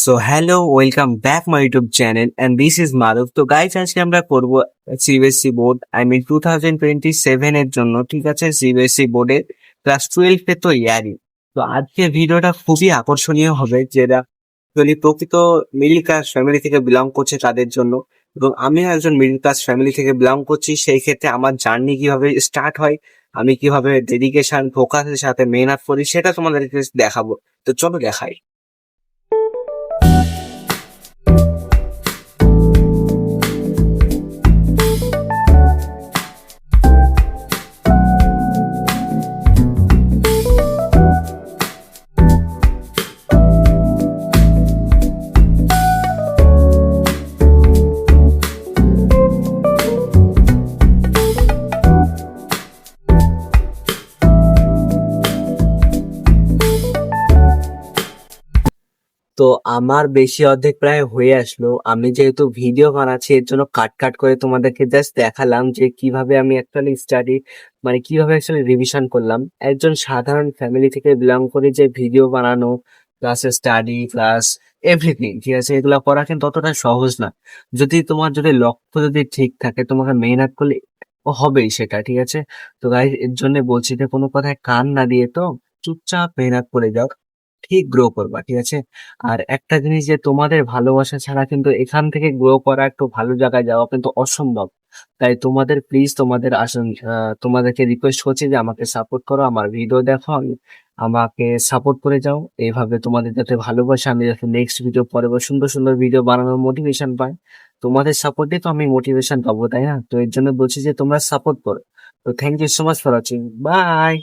So hello, welcome back my YouTube channel and this is Maruf. তো guys আজকে আমরা করবো সিবিএসসি বোর্ড 2027 এর জন্য, ঠিক আছে, সিবিএসসি বোর্ডের ক্লাস 12 এ তো ইয়ারই। তো আজকে ভিডিওটা খুবই আকর্ষণীয় হবে, যেটা যদি প্রকৃত মিডল ক্লাস ফ্যামিলি থেকে বিলং করছে তাদের জন্য। এবং আমিও একজন মিডল ক্লাস ফ্যামিলি থেকে বিলং করছি, সেই ক্ষেত্রে আমার জার্নি কিভাবে স্টার্ট হয়, আমি কিভাবে ডেডিকেশন ফোকাসের সাথে মেহনত করি, সেটা তোমাদেরকে দেখাবো। তো চলো দেখাই। তো আমার বেশি অর্ধেক প্রায় হয়ে আসলো। আমি যেহেতু ভিডিও বানাচ্ছি, এর জন্য কাট কাট করে তোমাদেরকে জাস্ট দেখালাম যে কিভাবে আমি অ্যাকচুয়ালি স্টাডি, মানে কিভাবে অ্যাকচুয়ালি রিভিশন করলাম। একজন সাধারণ ফ্যামিলি থেকে বিলং করে যে ভিডিও বানানো প্লাস স্টাডি প্লাস এভরিথিং, ঠিক আছে, এগুলো করা কিন্তু অতটা সহজ না। যদি তোমার লক্ষ্য যদি ঠিক থাকে, তোমাকে মেহনত করলে হবেই সেটা, ঠিক আছে। তো গাইস, এর জন্য বলছি যে কোনো কথায় কান না দিয়ে তো চুপচাপ মেহনত করে যাও, ঠিক গ্রো করবা, ঠিক আছে। আর একটা জিনিস, যে তোমাদের ভালোবাসা ছাড়া কিন্তু এখান থেকে গ্রো করা, একটু ভালো জায়গায় যাওয়া কিন্তু অসম্ভব। তাই তোমাদের প্লিজ, তোমাদের আসুন, তোমাদেরকে রিকোয়েস্ট করছি যে আমাকে সাপোর্ট করো, আমার ভিডিও দেখো, আমাকে সাপোর্ট করে যাও। এইভাবে তোমাদের যাতে ভালোবাসা, আমি যাতে নেক্সট ভিডিও পরে বা সুন্দর সুন্দর ভিডিও বানানোর মোটিভেশন পাই। তোমাদের সাপোর্টে তো আমি মোটিভেশন পাবো, তাই না? তো এর জন্য বলছি যে তোমরা সাপোর্ট করো। তো thank you so much for watching, by.